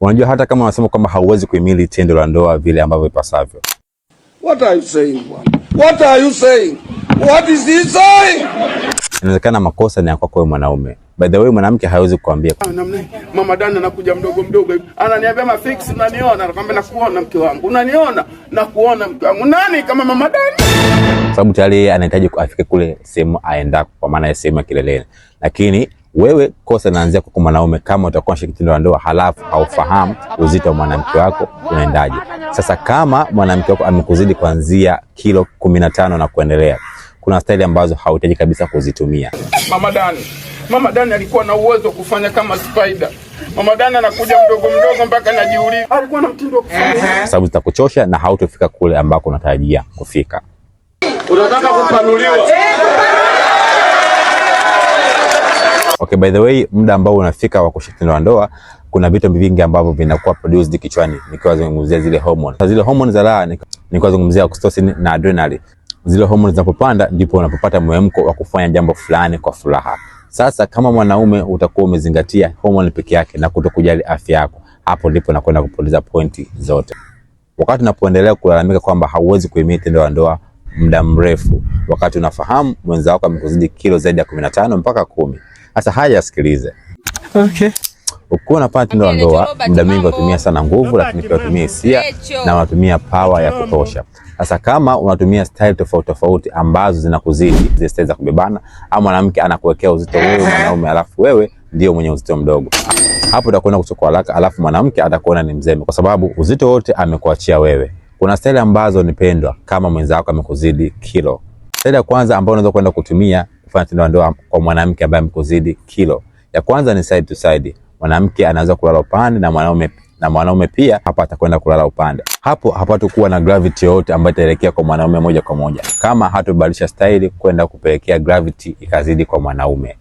Unajua hata kama unasema kwamba hauwezi kuhimili tendo la ndoa vile ambavyo ipasavyo. What are you saying? What are you saying? What is he saying? Inawezekana makosa ni yako wewe mwanaume. By the way, mwanamke hawezi kukuambia. Mama Dana anakuja mdogo mdogo hivi. Ananiambia mafix unaniona, anakuambia nakuona mke wangu. Unaniona? Nakuona mke wangu. Nani kama Mama Dana? Sababu tayari yeye anahitaji afike kule sehemu aendako, kwa maana ya sehemu ya kileleni. Lakini wewe kosa linaanzia kwa mwanaume kama utakuwa unashiriki tendo la ndoa halafu haufahamu uzito wa mwanamke wako unaendaje. Sasa kama mwanamke wako amekuzidi kuanzia kilo 15 na kuendelea, kuna staili ambazo hauhitaji kabisa kuzitumia. Mama Dani alikuwa na uwezo kufanya kama spider. Mama Dani anakuja mdogo mdogo mpaka najiuliza. Alikuwa na mtindo wa kufanya. Sababu zitakuchosha na hautofika kule ambako unatarajia kufika. Unataka kupanuliwa. Okay, by the way, muda ambao unafika wa kushiriki tendo la ndoa, kuna vitu vingi ambavyo vinakuwa produced kichwani, nikiwa zungumzia zile hormone. Zile hormone za raha nikiwa zungumzia oxytocin na adrenaline. Zile hormone zinapopanda ndipo unapopata mwamko wa kufanya jambo fulani kwa furaha. Sasa kama mwanaume utakuwa umezingatia hormone peke yake na kutokujali afya yako, hapo ndipo unakwenda kupoteza pointi zote. Wakati unapoendelea kulalamika kwamba hauwezi kuhimili tendo la ndoa muda mrefu, wakati unafahamu mwenza wako amekuzidi kilo zaidi ya 15 mpaka 10. Sasa haya sikilize. Okay. Ukiwa unafanya tendo la ndoa, muda mwingi unatumia sana nguvu, lakini pia unatumia hisia na unatumia power ya kutosha. Sasa kama unatumia style tofauti tofauti ambazo zinakuzidi, zile style za kubebana, au mwanamke anakuwekea uzito wewe mwanaume alafu wewe ndio mwenye uzito mdogo, hapo utakwenda kuchukua haraka, alafu mwanamke atakuona ni mzembe kwa sababu uzito wote amekuachia wewe. Kuna style ambazo ni pendwa kama mwenza wako amekuzidi kilo. Style ya kwanza ambayo unaweza kwenda kutumia kufanya tendo la ndoa kwa mwanamke ambaye amekuzidi kilo, ya kwanza ni side to side. Mwanamke anaweza kulala upande na mwanaume pia hapa atakwenda kulala upande. Hapo hapatakuwa na gravity yote ambayo itaelekea kwa mwanaume moja kwa moja, kama hatobadilisha style kwenda kupelekea gravity ikazidi kwa mwanaume.